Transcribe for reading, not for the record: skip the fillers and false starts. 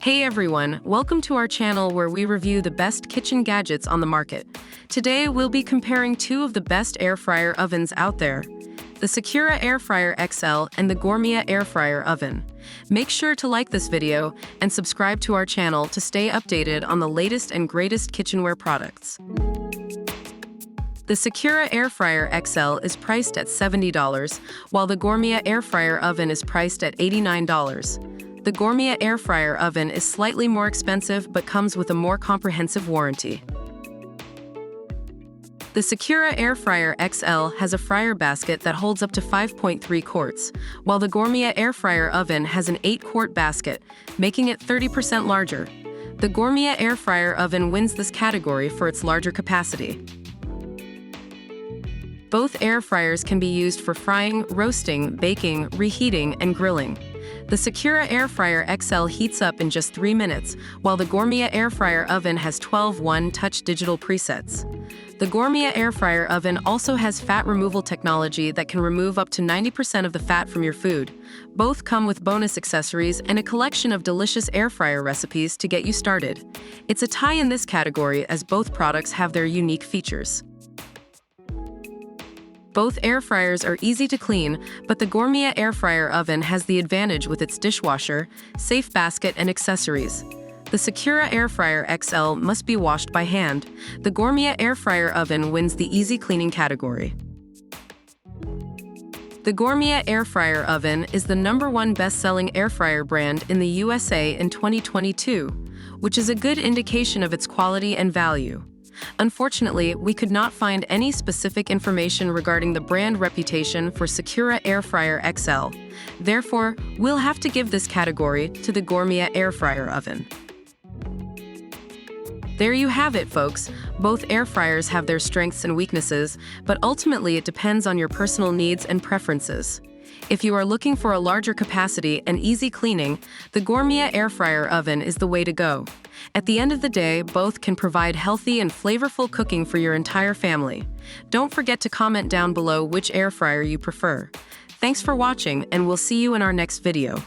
Hey everyone, welcome to our channel where we review the best kitchen gadgets on the market. Today we'll be comparing two of the best air fryer ovens out there, the Secura Air Fryer XL and the Gourmia Air Fryer Oven. Make sure to like this video and subscribe to our channel to stay updated on the latest and greatest kitchenware products. The Secura Air Fryer XL is priced at $70, while the Gourmia Air Fryer Oven is priced at $89. The Gourmia Air Fryer Oven is slightly more expensive but comes with a more comprehensive warranty. The Secura Air Fryer XL has a fryer basket that holds up to 5.3 quarts, while the Gourmia Air Fryer Oven has an 8-quart basket, making it 30% larger. The Gourmia Air Fryer Oven wins this category for its larger capacity. Both air fryers can be used for frying, roasting, baking, reheating, and grilling. The Secura Air Fryer XL heats up in just 3 minutes, while the Gourmia Air Fryer Oven has 12 one-touch digital presets. The Gourmia Air Fryer Oven also has fat removal technology that can remove up to 90% of the fat from your food. Both come with bonus accessories and a collection of delicious air fryer recipes to get you started. It's a tie in this category as both products have their unique features. Both air fryers are easy to clean, but the Gourmia Air Fryer Oven has the advantage with its dishwasher, safe basket, and accessories. The Secura Air Fryer XL must be washed by hand. The Gourmia Air Fryer Oven wins the easy cleaning category. The Gourmia Air Fryer Oven is the #1 best-selling air fryer brand in the USA in 2022, which is a good indication of its quality and value. Unfortunately, we could not find any specific information regarding the brand reputation for Secura Air Fryer XL. Therefore, we'll have to give this category to the Gourmia Air Fryer Oven. There you have it, folks. Both air fryers have their strengths and weaknesses, but ultimately it depends on your personal needs and preferences. If you are looking for a larger capacity and easy cleaning, the Gourmia Air Fryer Oven is the way to go. At the end of the day, both can provide healthy and flavorful cooking for your entire family. Don't forget to comment down below which air fryer you prefer. Thanks for watching, and we'll see you in our next video.